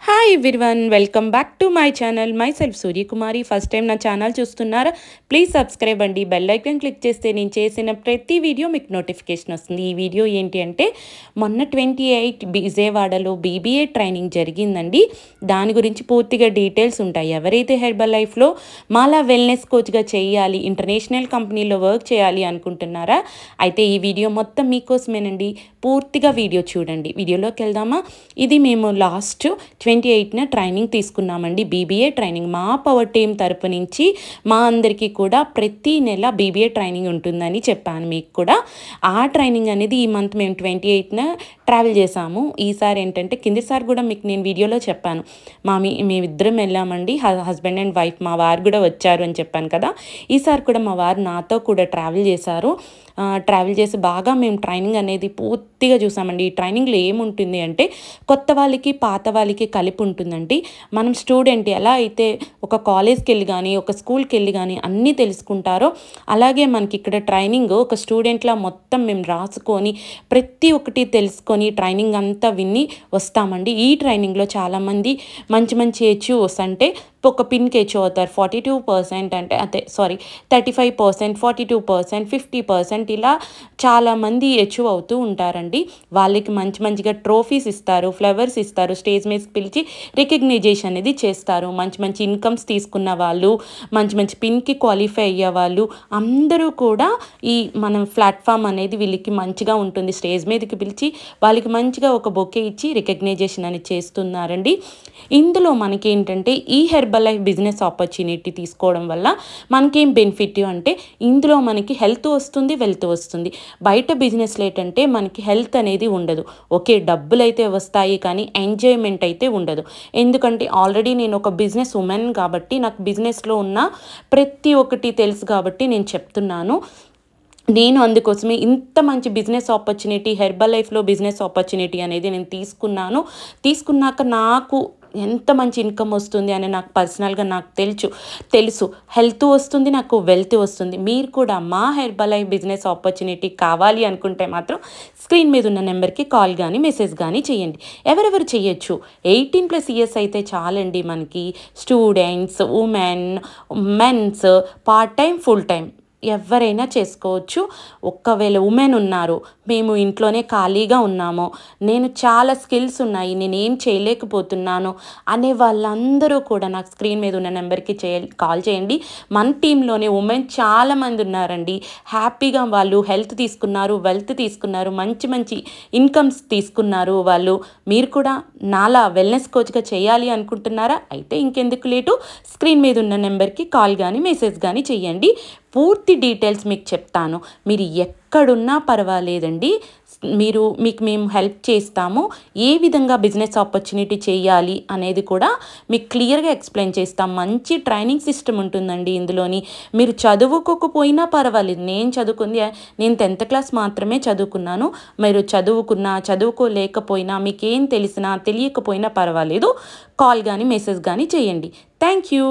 Hi everyone, welcome back to my channel. My self Suryakumari. First time నా channel చూస్తున్నారా? Please subscribe అండి. Bell icon click చేస్తే నేను చేసిన ప్రతి వీడియో మీకు నోటిఫికేషన్ వస్తుంది. ఈ వీడియో ఏంటి అంటే మొన్న 28 విజయవాడలో బీబీఏ ట్రైనింగ్ జరిగిందండి. దాని గురించి పూర్తిగా డీటెయిల్స్ ఉంటాయి. ఎవరైతే హెర్బల్ లైఫ్లో మాలా వెల్నెస్ కోచ్గా చేయాలి, ఇంటర్నేషనల్ కంపెనీలో వర్క్ చేయాలి అనుకుంటున్నారా? అయితే ఈ వీడియో మొత్తం మీకోసమేనండి. పూర్తిగా వీడియో చూడండి. వీడియోలోకి వెళ్దామా? ఇది మేము లాస్ట్ 28న ట్రైనింగ్ తీసుకున్నామండి. బీబీఏ ట్రైనింగ్ మా పవర్ టీమ్ తరపు నుంచి మా అందరికీ కూడా ప్రతి నెల బీబీఏ ట్రైనింగ్ ఉంటుందని చెప్పాను మీకు కూడా. ఆ ట్రైనింగ్ అనేది ఈ మంత్ మేము 28న ట్రావెల్ చేసాము. ఈసారి ఏంటంటే కిందిసారి కూడా మీకు నేను వీడియోలో చెప్పాను, మేమిద్దరం వెళ్ళామండి, హస్బెండ్ అండ్ వైఫ్. మా వారు కూడా వచ్చారు అని చెప్పాను కదా. ఈసారి కూడా మా వారు నాతో కూడా ట్రావెల్ చేశారు. ట్రావెల్ చేసి బాగా మేము ట్రైనింగ్ అనేది పూర్తిగా చూసామండి. ఈ ట్రైనింగ్లో ఏముంటుంది అంటే కొత్త వాళ్ళకి పాత వాళ్ళకి కలిపి ఉంటుందండి. మనం స్టూడెంట్ ఎలా అయితే ఒక కాలేజ్కి వెళ్ళి కానీ ఒక స్కూల్కి వెళ్ళి కానీ అన్నీ తెలుసుకుంటారో అలాగే మనకి ఇక్కడ ట్రైనింగ్ ఒక స్టూడెంట్లా మొత్తం మేము రాసుకొని ప్రతి ఒక్కటి తెలుసుకొని ట్రైనింగ్ అంతా విని వస్తామండి. ఈ ట్రైనింగ్లో చాలామంది మంచి మంచి హెచ్ఓస్ అంటే ఒక పిన్కి హెచ్ఓ అవుతారు. 42% అంటే 35%, 42%, 50% ఇలా చాలామంది హెచ్ఓ అవుతూ ఉంటారండి. వాళ్ళకి మంచిగా ట్రోఫీస్ ఇస్తారు, ఫ్లవర్స్ ఇస్తారు, స్టేజ్ మీద పిలిచి రికగ్నైజేషన్ అనేది చేస్తారు. మంచి ఇన్కమ్స్ తీసుకున్న వాళ్ళు, మంచి పిన్కి క్వాలిఫై అయ్యే వాళ్ళు అందరూ కూడా ఈ మనం ప్లాట్ఫామ్ అనేది వీళ్ళకి మంచిగా ఉంటుంది. స్టేజ్ మీదకి పిలిచి వాళ్ళకి మంచిగా ఒక బొకే ఇచ్చి రికగ్నైజేషన్ అనేది చేస్తున్నారండి. ఇందులో మనకి ఏంటంటే ఈ హెర్బల్ లైఫ్ బిజినెస్ ఆపర్చునిటీ తీసుకోవడం వల్ల మనకేం బెనిఫిట్ అంటే ఇందులో మనకి హెల్త్ వస్తుంది, వెల్త్ వస్తుంది. బయట బిజినెస్లో ఏంటంటే మనకి హెల్త్ అనేది ఉండదు. ఓకే, డబ్బులు అయితే వస్తాయి కానీ ఎంజాయ్మెంట్ అయితే ఉండదు. ఎందుకంటే ఆల్రెడీ నేను ఒక బిజినెస్ ఉమెన్ కాబట్టి నాకు బిజినెస్లో ఉన్న ప్రతి ఒక్కటి తెలుసు కాబట్టి నేను చెప్తున్నాను. నేను అందుకోసమే ఇంత మంచి బిజినెస్ ఆపర్చునిటీ, హెర్బల్ లైఫ్లో బిజినెస్ ఆపర్చునిటీ అనేది నేను తీసుకున్నాక నాకు ఎంత మంచి ఇన్కమ్ వస్తుంది అని నాకు పర్సనల్గా నాకు తెలుసు. హెల్త్ వస్తుంది, నాకు వెల్త్ వస్తుంది. మీరు కూడా మా హెర్బల్ లైఫ్ బిజినెస్ ఆపర్చునిటీ కావాలి అనుకుంటే మాత్రం స్క్రీన్ మీద ఉన్న నెంబర్కి కాల్ కానీ మెసేజ్ కానీ చేయండి. ఎవరెవరు చేయొచ్చు? 18+ ఇయర్స్ అయితే చాలండి. మనకి students, women, mens, part time, full time ఎవరైనా చేసుకోవచ్చు. ఒక్కవేళ ఉమెన్ ఉన్నారు, మేము ఇంట్లోనే ఖాళీగా ఉన్నాము, నేను చాలా స్కిల్స్ ఉన్నాయి, నేనేం చేయలేకపోతున్నాను అనే వాళ్ళందరూ కూడా నాకు స్క్రీన్ మీద ఉన్న నెంబర్కి కాల్ చేయండి. మన టీంలోనే ఉమెన్ చాలామంది ఉన్నారండి. హ్యాపీగా వాళ్ళు హెల్త్ తీసుకున్నారు, వెల్త్ తీసుకున్నారు, మంచి ఇన్కమ్స్ తీసుకున్నారు వాళ్ళు. మీరు కూడా నాలా వెల్నెస్ కోచ్గా చేయాలి అనుకుంటున్నారా? అయితే ఇంకెందుకు లేటు, స్క్రీన్ మీద ఉన్న నెంబర్కి కాల్ కానీ మెసేజ్ కానీ చేయండి. పూర్తి డీటెయిల్స్ మీకు చెప్తాను. మీరు ఎక్కడున్నా పర్వాలేదండి, మీకు మేము హెల్ప్ చేస్తాము. ఏ విధంగా బిజినెస్ ఆపర్చునిటీ చేయాలి అనేది కూడా మీకు క్లియర్గా ఎక్స్ప్లెయిన్ చేస్తాం. మంచి ట్రైనింగ్ సిస్టమ్ ఉంటుందండి ఇందులోని. మీరు చదువుకోకపోయినా పర్వాలేదు. నేను 10th క్లాస్ మాత్రమే చదువుకున్నాను. మీరు చదువుకోలేకపోయినా మీకేం తెలియకపోయినా పర్వాలేదు, కాల్ కానీ మెసేజ్ కానీ చేయండి. Thank you.